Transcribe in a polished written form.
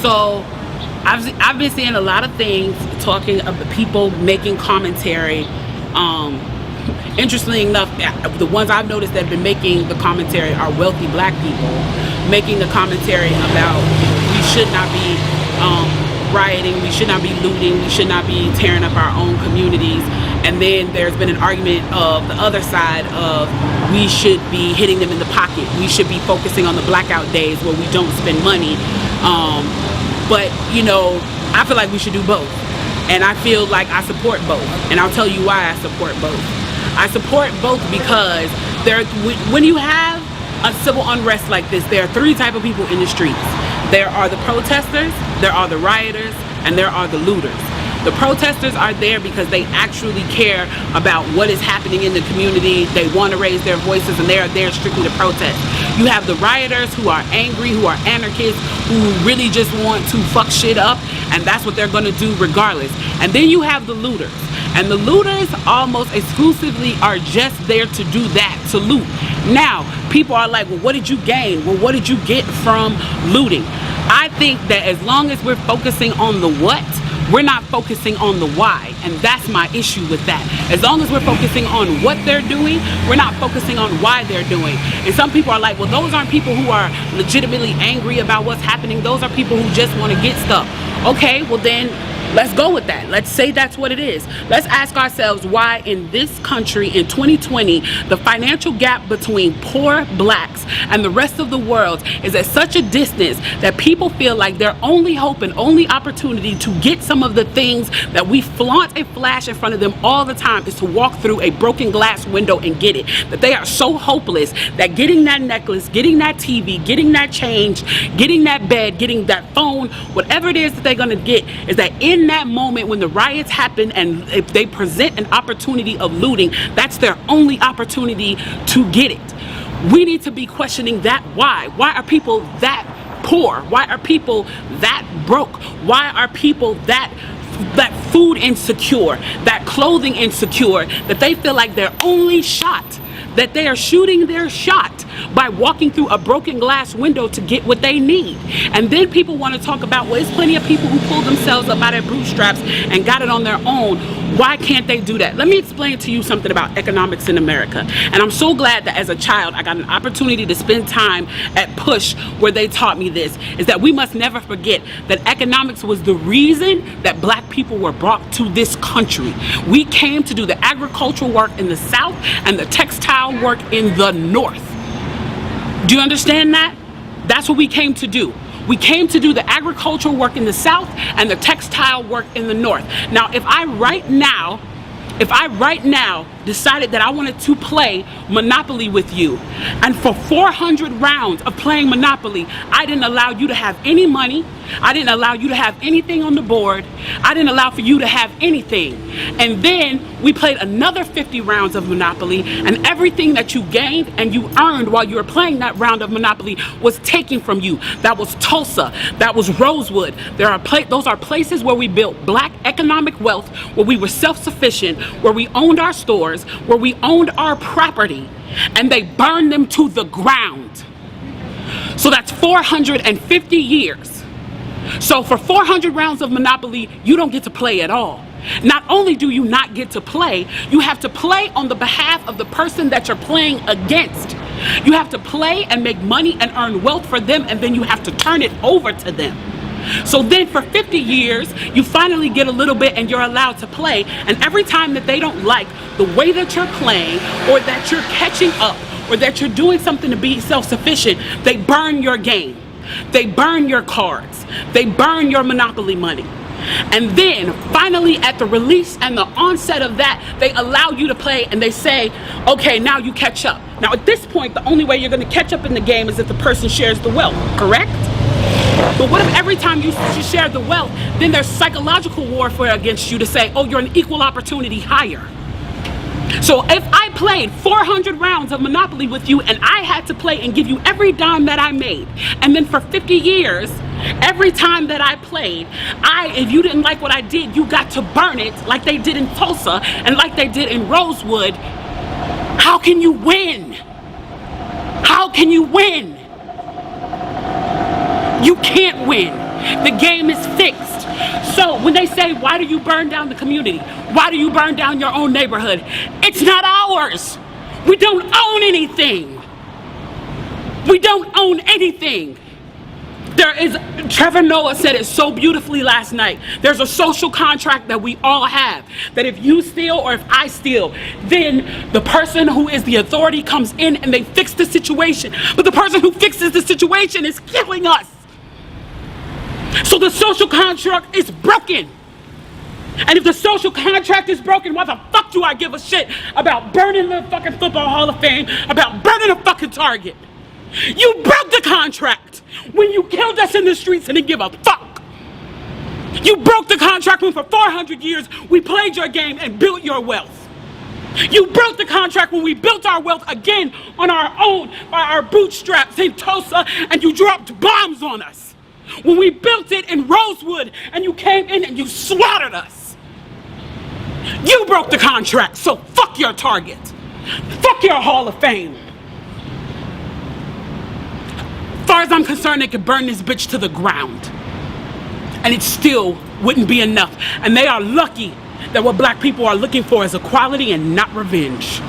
So I've been seeing a lot of things talking about people making commentary. Interestingly enough, the ones I've noticed that have been making the commentary are wealthy black people making the commentary about we should not be rioting, we should not be looting, we should not be tearing up our own communities. And then there's been an argument of the other side of we should be hitting them in the pocket. We should be focusing on the blackout days where we don't spend money. But you know, I feel like we should do both. And I feel like I support both. And I'll tell you why I support both. I support both because when you have a civil unrest like this, there are three types of people in the streets. There are the protesters, there are the rioters, and there are the looters. The protesters are there because they actually care about what is happening in the community. They want to raise their voices, and they are there strictly to protest. You have the rioters who are angry, who are anarchists, who really just want to fuck shit up, and that's what they're going to do regardless. And then you have the looters. And the looters almost exclusively are just there to do that, to loot. Now, people are like, well, what did you gain? Well, what did you get from looting? I think that as long as we're focusing on the what, we're not focusing on the why, and that's my issue with that. As long as we're focusing on what they're doing, we're not focusing on why they're doing. And some people are like, well, those aren't people who are legitimately angry about what's happening. Those are people who just want to get stuff. Okay, well then, let's go with that. Let's say that's what it is. Let's ask ourselves why in this country in 2020, the financial gap between poor blacks and the rest of the world is at such a distance that people feel like their only hope and only opportunity to get some of the things that we flaunt and flash in front of them all the time is to walk through a broken glass window and get it. That they are so hopeless that getting that necklace, getting that TV, getting that change, getting that bed, getting that phone, whatever it is that they're going to get, is that in that moment when the riots happen and if they present an opportunity of looting, that's their only opportunity to get it. We need to be questioning that why. Why are people that poor? Why are people that broke? Why are people that food insecure, that clothing insecure, that they feel like their only shot, that they are shooting their shot by walking through a broken glass window to get what they need? And then people want to talk about, well, there's plenty of people who pulled themselves up by their bootstraps and got it on their own. Why can't they do that? Let me explain to you something about economics in America. And I'm so glad that as a child I got an opportunity to spend time at Push where they taught me this, is that we must never forget that economics was the reason that black people were brought to this country. We came to do the agricultural work in the South and the textile work in the North. Do you understand that? That's what we came to do. We came to do the agricultural work in the South and the textile work in the North. Now, if I right now decided that I wanted to play Monopoly with you, and for 400 rounds of playing Monopoly, I didn't allow you to have any money, I didn't allow you to have anything on the board, I didn't allow for you to have anything, and then we played another 50 rounds of Monopoly, and everything that you gained and you earned while you were playing that round of Monopoly was taken from you. That was Tulsa, that was Rosewood. Those are places where we built black economic wealth, where we were self-sufficient, where we owned our stores, where we owned our property, and they burned them to the ground. So that's 450 years. So for 400 rounds of Monopoly, you don't get to play at all. Not only do you not get to play, you have to play on the behalf of the person that you're playing against. You have to play and make money and earn wealth for them, and then you have to turn it over to them. So then for 50 years, you finally get a little bit and you're allowed to play. And every time that they don't like the way that you're playing, or that you're catching up, or that you're doing something to be self-sufficient, they burn your game. They burn your cards. They burn your Monopoly money. And then finally at the release and the onset of that, they allow you to play and they say, okay, now you catch up. Now at this point, the only way you're going to catch up in the game is if the person shares the wealth, correct? But what if every time you share the wealth, then there's psychological warfare against you to say, oh, you're an equal opportunity hire. So if I played 400 rounds of Monopoly with you and I had to play and give you every dime that I made, and then for 50 years, every time that I played, if you didn't like what I did, you got to burn it like they did in Tulsa and like they did in Rosewood, how can you win? How can you win? You can't win. The game is fixed. So when they say, why do you burn down the community? Why do you burn down your own neighborhood? It's not ours. We don't own anything. We don't own anything. Trevor Noah said it so beautifully last night. There's a social contract that we all have. That if you steal or if I steal, then the person who is the authority comes in and they fix the situation. But the person who fixes the situation is killing us. So the social contract is broken. And if the social contract is broken, why the fuck do I give a shit about burning the fucking Football Hall of Fame, about burning a fucking Target? You broke the contract when you killed us in the streets and didn't give a fuck. You broke the contract when for 400 years we played your game and built your wealth. You broke the contract when we built our wealth again on our own by our bootstraps in Tulsa and you dropped bombs on us. When we built it in Rosewood and you came in and you slaughtered us. You broke the contract, so fuck your Target. Fuck your Hall of Fame. As far as I'm concerned, they could burn this bitch to the ground. And it still wouldn't be enough. And they are lucky that what black people are looking for is equality and not revenge.